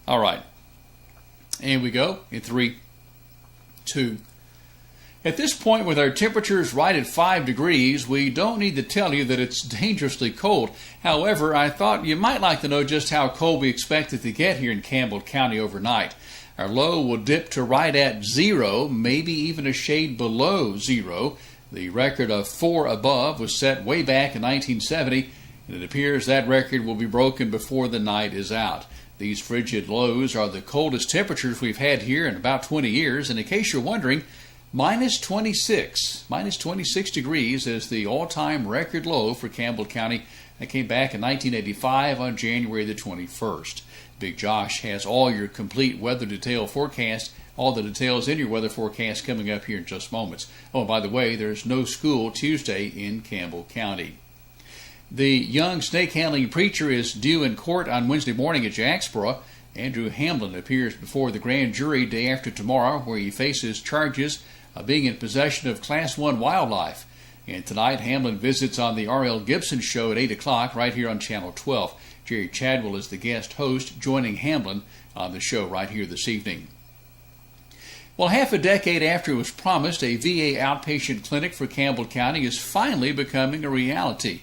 All right. And we go in 3, 2. At this point, with our temperatures right at 5 degrees, we don't need to tell you that it's dangerously cold. However, I thought you might like to know just how cold we expect it to get here in Campbell County overnight. Our low will dip to right at 0, maybe even a shade below 0. The record of 4 above was set way back in 1970, and it appears that record will be broken before the night is out. These frigid lows are the coldest temperatures we've had here in about 20 years, and in case you're wondering, minus 26 degrees is the all-time record low for Campbell County. That came back in 1985 on January the 21st. Big Josh has all your complete weather detail forecast, all the details in your weather forecast coming up here in just moments. Oh, and by the way, there's no school Tuesday in Campbell County. The young snake handling preacher is due in court on Wednesday morning at Jacksboro. Andrew Hamlin appears before the grand jury day after tomorrow, where he faces charges of being in possession of Class 1 wildlife. And tonight, Hamlin visits on the R.L. Gibson Show at 8 o'clock right here on Channel 12. Jerry Chadwell is the guest host, joining Hamlin on the show right here this evening. Well, half a decade after it was promised, a VA outpatient clinic for Campbell County is finally becoming a reality.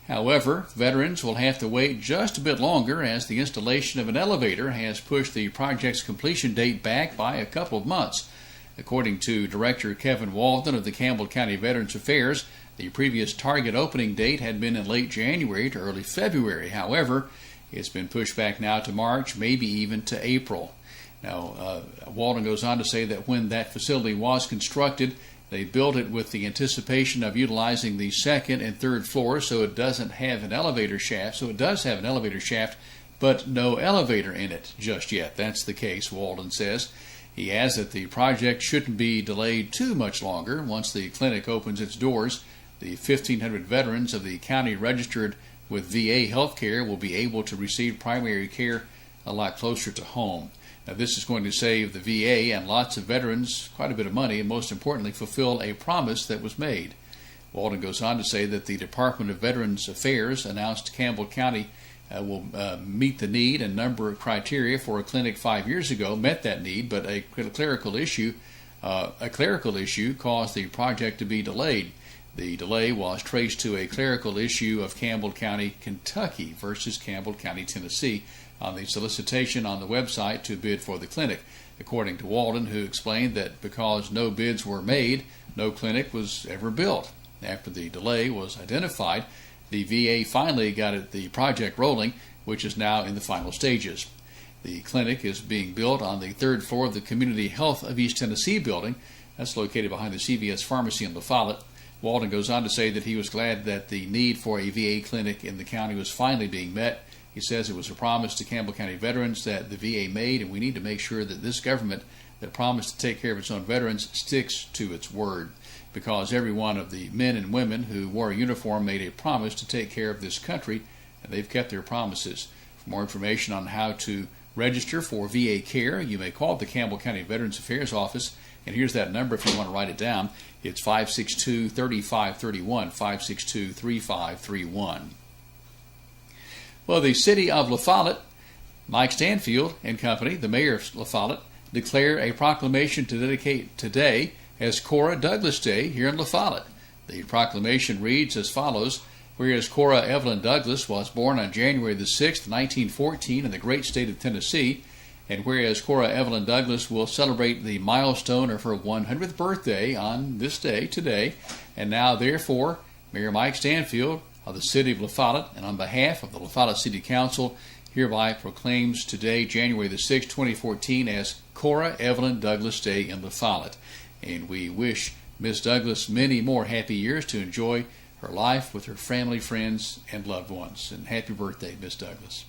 However, veterans will have to wait just a bit longer, as the installation of an elevator has pushed the project's completion date back by a couple of months. According to Director Kevin Walden of the Campbell County Veterans Affairs, the previous target opening date had been in late January to early February. However, it's been pushed back now to March, maybe even to April. Now, Walden goes on to say that when that facility was constructed, they built it with the anticipation of utilizing the second and third floors, so it doesn't have an elevator shaft. So it does have an elevator shaft, but no elevator in it just yet. That's the case, Walden says. He adds that the project shouldn't be delayed too much longer. Once the clinic opens its doors, the 1,500 veterans of the county registered with VA health care will be able to receive primary care a lot closer to home. Now, this is going to save the VA and lots of veterans quite a bit of money, and most importantly, fulfill a promise that was made. Walden goes on to say that the Department of Veterans Affairs announced Campbell County will meet the need and number of criteria for a clinic 5 years ago, met that need, but a clerical issue caused the project to be delayed. The delay was traced to a clerical issue of Campbell County, Kentucky versus Campbell County, Tennessee, on the solicitation on the website to bid for the clinic. According to Walden, who explained that because no bids were made, no clinic was ever built. After the delay was identified, the VA finally got the project rolling, which is now in the final stages. The clinic is being built on the third floor of the Community Health of East Tennessee building. That's located behind the CVS Pharmacy in La Follette. Walden goes on to say that he was glad that the need for a VA clinic in the county was finally being met. He says it was a promise to Campbell County veterans that the VA made, and we need to make sure that this government that promised to take care of its own veterans sticks to its word, because every one of the men and women who wore a uniform made a promise to take care of this country, and they've kept their promises. For more information on how to register for VA care, you may call the Campbell County Veterans Affairs Office, and here's that number if you want to write it down. It's 562-3531, 562-3531. Well, the city of La Follette, Mike Stanfield and company, the mayor of La Follette, declare a proclamation to dedicate today as Cora Douglas Day here in La Follette. The proclamation reads as follows: whereas Cora Evelyn Douglas was born on January the 6th, 1914 in the great state of Tennessee, and whereas Cora Evelyn Douglas will celebrate the milestone of her 100th birthday on this day today, and now therefore Mayor Mike Stanfield of the city of La Follette, and on behalf of the La Follette City Council, hereby proclaims today, January the 6th, 2014, as Cora Evelyn Douglas Day in La Follette. And we wish Miss Douglas many more happy years to enjoy her life with her family, friends, and loved ones. And happy birthday, Miss Douglas.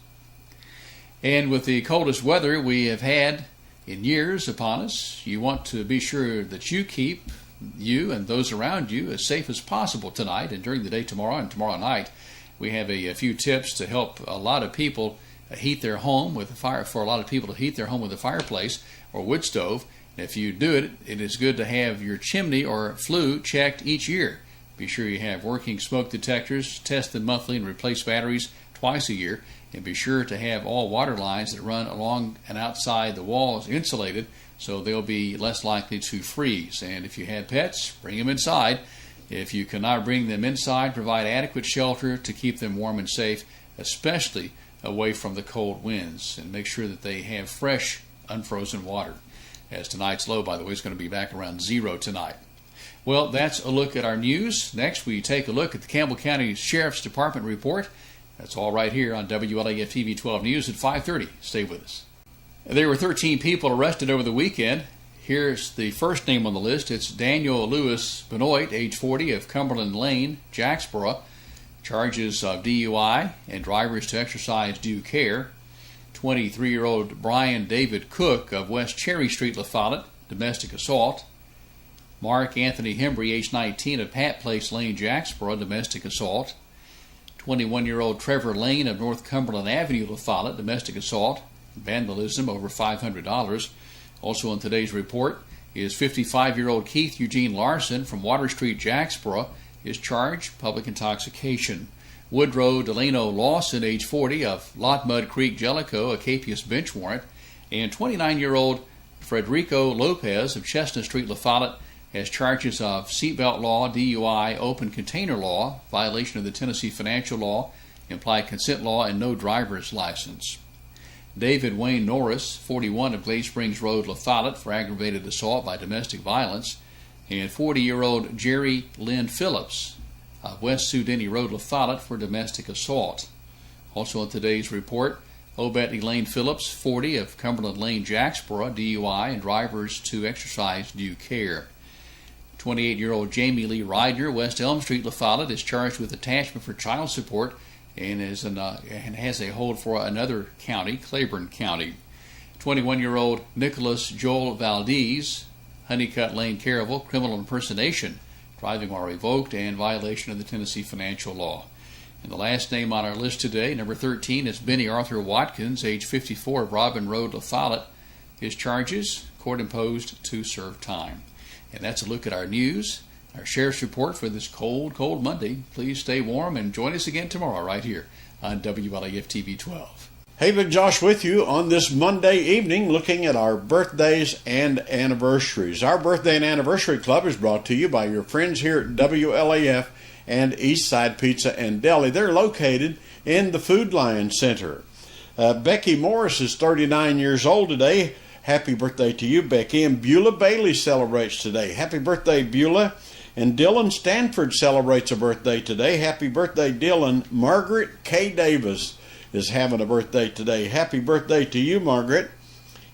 And with the coldest weather we have had in years upon us, you want to be sure that you keep you and those around you as safe as possible tonight and during the day tomorrow and tomorrow night. We have a few tips to help a lot of people heat their home with a fire, for a lot of people to heat their home with a fireplace or wood stove. And if you do it, it is good to have your chimney or flue checked each year. Be sure you have working smoke detectors, test them monthly and replace batteries twice a year, and be sure to have all water lines that run along and outside the walls insulated so they'll be less likely to freeze. And if you have pets, bring them inside. If you cannot bring them inside, provide adequate shelter to keep them warm and safe, especially away from the cold winds, and make sure that they have fresh, unfrozen water, as tonight's low, by the way, is going to be back around 0 tonight. Well, that's a look at our news. Next, we take a look at the Campbell County Sheriff's Department report. That's all right here on WLAF TV 12 News at 5:30. Stay with us. There were 13 people arrested over the weekend. Here's the first name on the list. It's Daniel Lewis Benoit, age 40, of Cumberland Lane, Jacksboro. Charges of DUI and drivers to exercise due care. 23-year-old Brian David Cook of West Cherry Street, La Follette, domestic assault. Mark Anthony Hembry, age 19, of Pat Place Lane, Jacksboro, domestic assault. 21-year-old Trevor Lane of North Cumberland Avenue, La Follette, domestic assault. Vandalism over $500. Also in today's report is 55-year-old Keith Eugene Larson from Water Street, Jacksboro, is charged public intoxication. Woodrow Delano Lawson, age 40, of Lot Mud Creek, Jellicoe, a capious bench warrant. And 29-year-old Frederico Lopez of Chestnut Street, La Follette, has charges of seatbelt law, DUI, open container law, violation of the Tennessee financial law, implied consent law, and no driver's license. David Wayne Norris, 41, of Glade Springs Road, La Follette, for aggravated assault by domestic violence. And 40-year-old Jerry Lynn Phillips of West Sioux Denny Road, La Follette, for domestic assault. Also in today's report, Obed Elaine Phillips, 40, of Cumberland Lane, Jacksboro, DUI and drivers to exercise due care. 28-year-old Jamie Lee Ryder, West Elm Street, La Follette, is charged with attachment for child support and has a hold for another county, Claiborne County. 21-year-old Nicholas Joel Valdez, Honeycutt Lane, Caravel, criminal impersonation, driving while revoked, and violation of the Tennessee financial law. And the last name on our list today, number 13, is Benny Arthur Watkins, age 54, of Robin Road, La Follette. His charges, court imposed to serve time. And that's a look at our news, our sheriff's report for this cold, cold Monday. Please stay warm and join us again tomorrow right here on WLAF TV 12. Hey, Big Josh with you on this Monday evening, looking at our birthdays and anniversaries. Our Birthday and Anniversary Club is brought to you by your friends here at WLAF and Eastside Pizza and Deli. They're located in the Food Lion Center. Becky Morris is 39 years old today. Happy birthday to you, Becky. And Beulah Bailey celebrates today. Happy birthday, Beulah. And Dylan Stanford celebrates a birthday today. Happy birthday, Dylan. Margaret K. Davis is having a birthday today. Happy birthday to you, Margaret.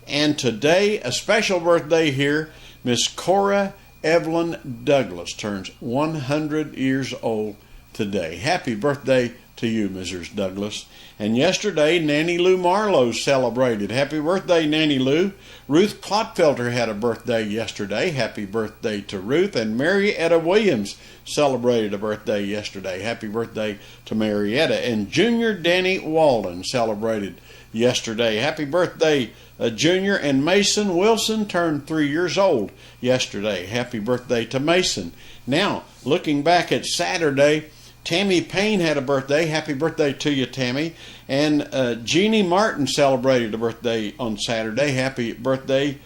And today, a special birthday here, Miss Cora Evelyn Douglas turns 100 years old today. Happy birthday to you, Mrs. Douglas. And yesterday, Nanny Lou Marlowe celebrated. Happy birthday, Nanny Lou. Ruth Clotfelter had a birthday yesterday. Happy birthday to Ruth. And Marietta Williams celebrated a birthday yesterday. Happy birthday to Marietta. And Junior Danny Walden celebrated yesterday. Happy birthday, Junior. And Mason Wilson turned 3 years old yesterday. Happy birthday to Mason. Now, looking back at Saturday, Tammy Payne had a birthday. Happy birthday to you, Tammy. And Jeannie Martin celebrated a birthday on Saturday. Happy birthday,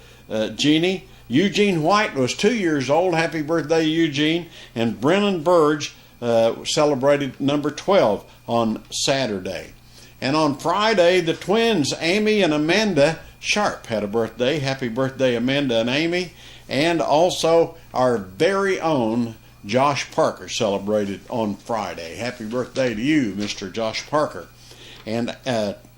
Jeannie. Eugene White was 2 years old. Happy birthday, Eugene. And Brennan Burge celebrated number 12 on Saturday. And on Friday, the twins, Amy and Amanda Sharp, had a birthday. Happy birthday, Amanda and Amy. And also our very own Josh Parker celebrated on Friday. Happy birthday to you, Mr. Josh Parker. And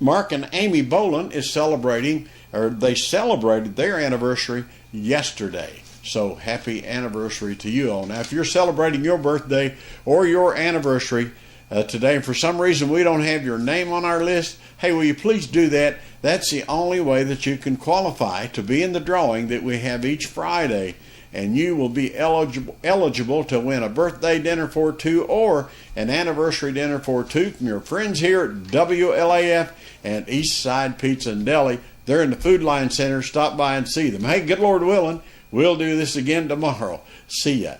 Mark and Amy Boland is celebrating, or they celebrated their anniversary yesterday. So happy anniversary to you all. Now, if you're celebrating your birthday or your anniversary today, and for some reason we don't have your name on our list, hey, will you please do that? That's the only way that you can qualify to be in the drawing that we have each Friday. And you will be eligible to win a birthday dinner for two or an anniversary dinner for two from your friends here at WLAF and Eastside Pizza and Deli. They're in the Food Lion Center. Stop by and see them. Hey, good Lord willing, we'll do this again tomorrow. See ya.